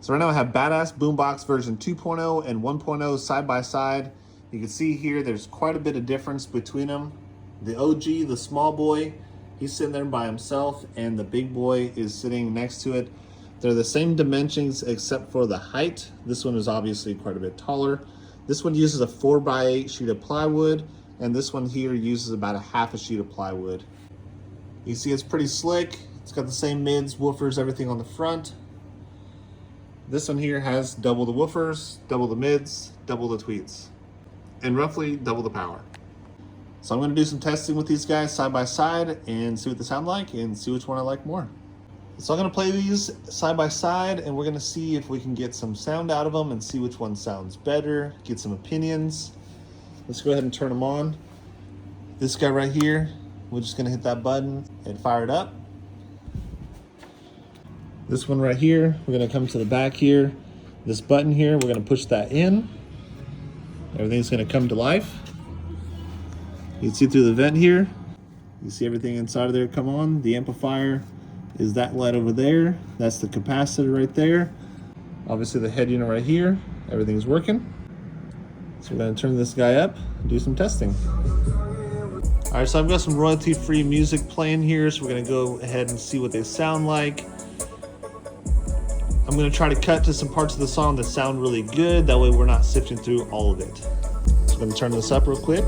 So right now I have Badass Boombox version 2.0 and 1.0 side by side. You can see here there's quite a bit of difference between them. The OG, the small boy, he's sitting there by himself, and the big boy is sitting next to it. They're the same dimensions except for the height. This one is obviously quite a bit taller. This one uses a 4x8 sheet of plywood, and this one here uses about a half a sheet of plywood. You see it's pretty slick. It's got the same mids, woofers, everything on the front. This one here has double the woofers, double the mids, double the tweets, and roughly double the power. So I'm gonna do some testing with these guys side by side and see what they sound like and see which one I like more. So I'm gonna play these side by side, and we're gonna see if we can get some sound out of them and see which one sounds better, get some opinions. Let's go ahead and turn them on. This guy right here, we're just gonna hit that button and fire it up. This one right here, we're gonna come to the back here. This button here, we're gonna push that in. Everything's gonna come to life. You can see through the vent here. You see everything inside of there come on. The amplifier is that light over there. That's the capacitor right there. Obviously the head unit right here, everything's working. So we're gonna turn this guy up and do some testing. All right, so I've got some royalty-free music playing here, so we're gonna go ahead and see what they sound like. I'm gonna try to cut to some parts of the song that sound really good. That way we're not sifting through all of it. So I'm gonna turn this up real quick.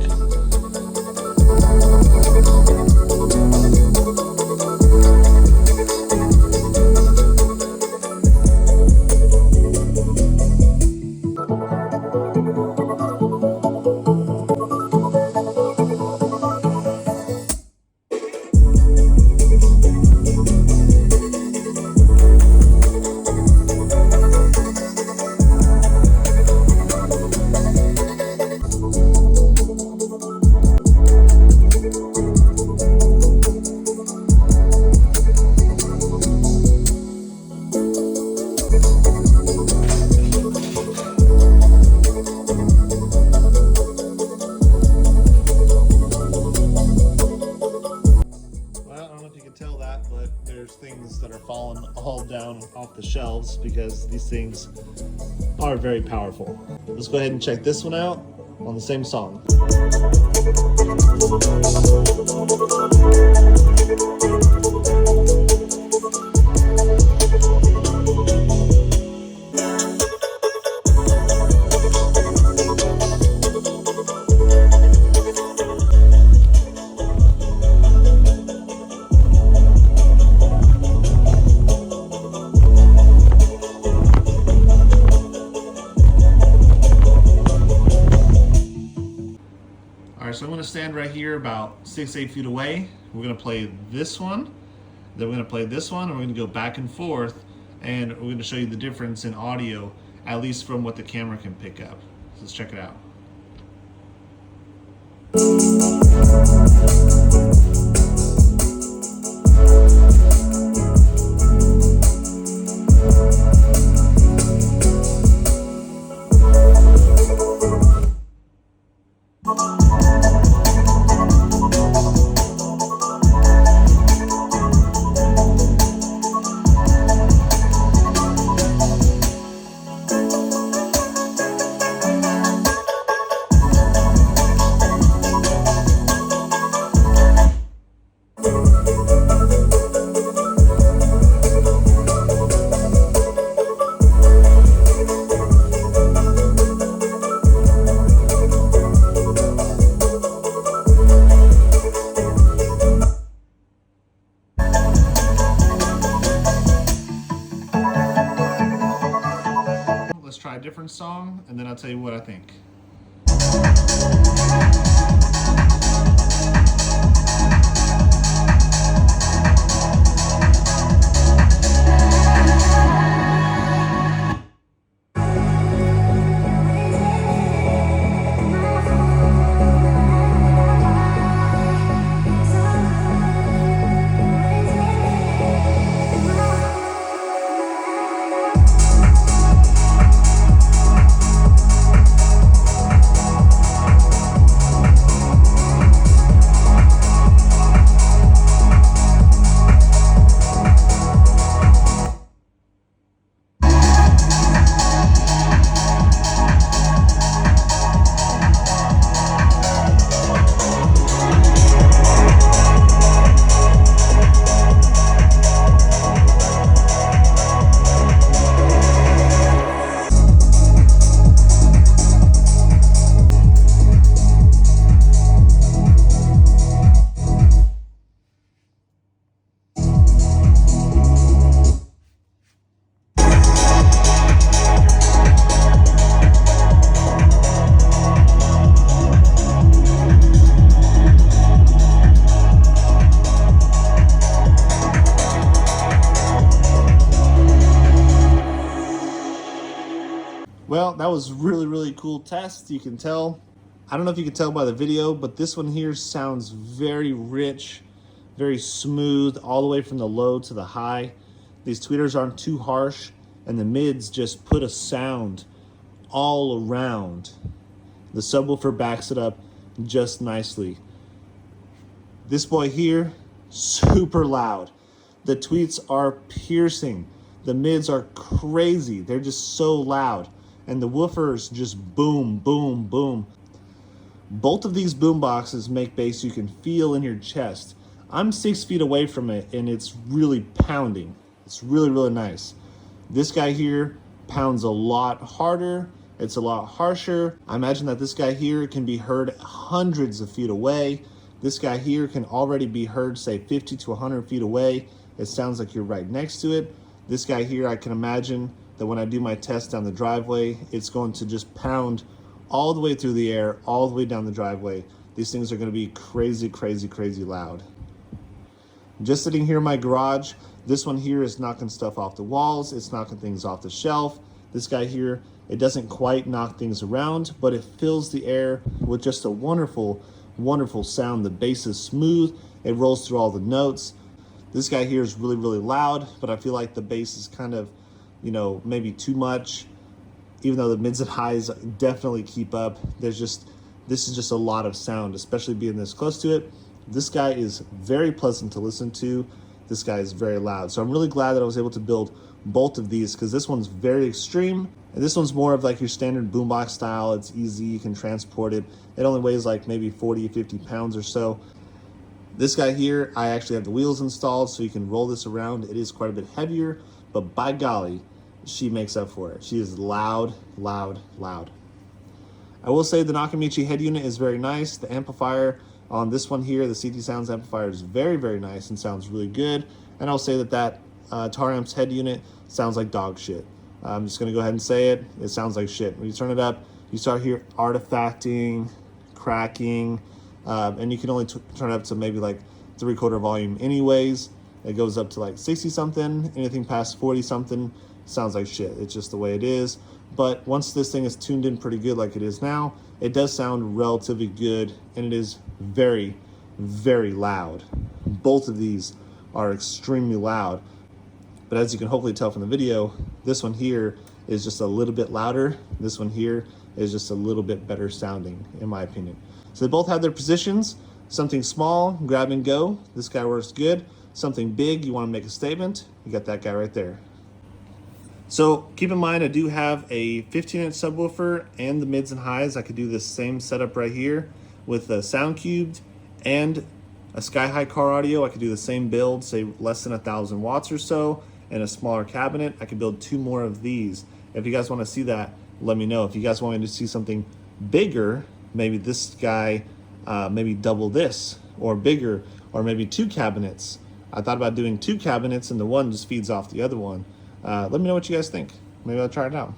But there's things that are falling all down off the shelves because these things are very powerful. Let's go ahead and check this one out on the same song. So I'm going to stand right here about 6-8 feet away. We're going to play this one, then we're going to play this one, and we're going to go back and forth, and we're going to show you the difference in audio, at least from what the camera can pick up. So let's check it out. Let's try a different song, and then I'll tell you what I think. Well, that was really cool test. You can tell, I don't know if you can tell by the video, but this one here sounds very rich, very smooth, all the way from the low to the high. These tweeters aren't too harsh, and the mids just put a sound all around. The subwoofer backs it up just nicely. This boy here, super loud. The tweets are piercing. The mids are crazy. They're just so loud. And the woofers just boom, boom, boom. Both of these boom boxes make bass you can feel in your chest. I'm 6 feet away from it and it's really pounding. It's really nice. This guy here pounds a lot harder. It's a lot harsher. I imagine that this guy here can be heard hundreds of feet away. This guy here can already be heard, say 50 to 100 feet away. It sounds like you're right next to it. This guy here, I can imagine that when I do my test down the driveway, it's going to just pound all the way through the air, all the way down the driveway. These things are gonna be crazy loud. Just sitting here in my garage, this one here is knocking stuff off the walls. It's knocking things off the shelf. This guy here, it doesn't quite knock things around, but it fills the air with just a wonderful sound. The bass is smooth. It rolls through all the notes. This guy here is really loud, but I feel like the bass is kind of, you know, maybe too much. Even though the mids and highs definitely keep up, this is just a lot of sound, especially being this close to it. This guy is very pleasant to listen to. This guy is very loud. So I'm really glad that I was able to build both of these, because this one's very extreme and this one's more of like your standard boombox style. It's easy, you can transport it. It only weighs like maybe 40, 50 pounds or so. This guy here, I actually have the wheels installed so you can roll this around. It is quite a bit heavier, but by golly, she makes up for it. She is loud. I will say the Nakamichi head unit is very nice. The amplifier on this one here, the CT Sounds amplifier, is very nice and sounds really good. And I'll say that Taramps head unit sounds like dog shit. I'm just gonna go ahead and say it. It sounds like shit. When you turn it up, you start hear artifacting, cracking, and you can only turn it up to maybe like 3/4 volume anyways. It goes up to like 60 something. Anything past 40 something sounds like shit. It's just the way it is. But once this thing is tuned in pretty good like it is now, it does sound relatively good, and it is very loud. Both of these are extremely loud. But as you can hopefully tell from the video, this one here is just a little bit louder. This one here is just a little bit better sounding, in my opinion. So they both have their positions. Something small, grab and go. This guy works good. Something big, you want to make a statement, you got that guy right there. So keep in mind, I do have a 15-inch subwoofer and the mids and highs. I could do this same setup right here with a sound cubed and a sky-high car audio. I could do the same build, say less than 1,000 watts or so, and a smaller cabinet. I could build 2 more of these. If you guys want to see that, let me know. If you guys want me to see something bigger, maybe this guy, maybe double this, or bigger, or maybe 2 cabinets. I thought about doing 2 cabinets and the one just feeds off the other one. Let me know what you guys think. Maybe I'll try it out.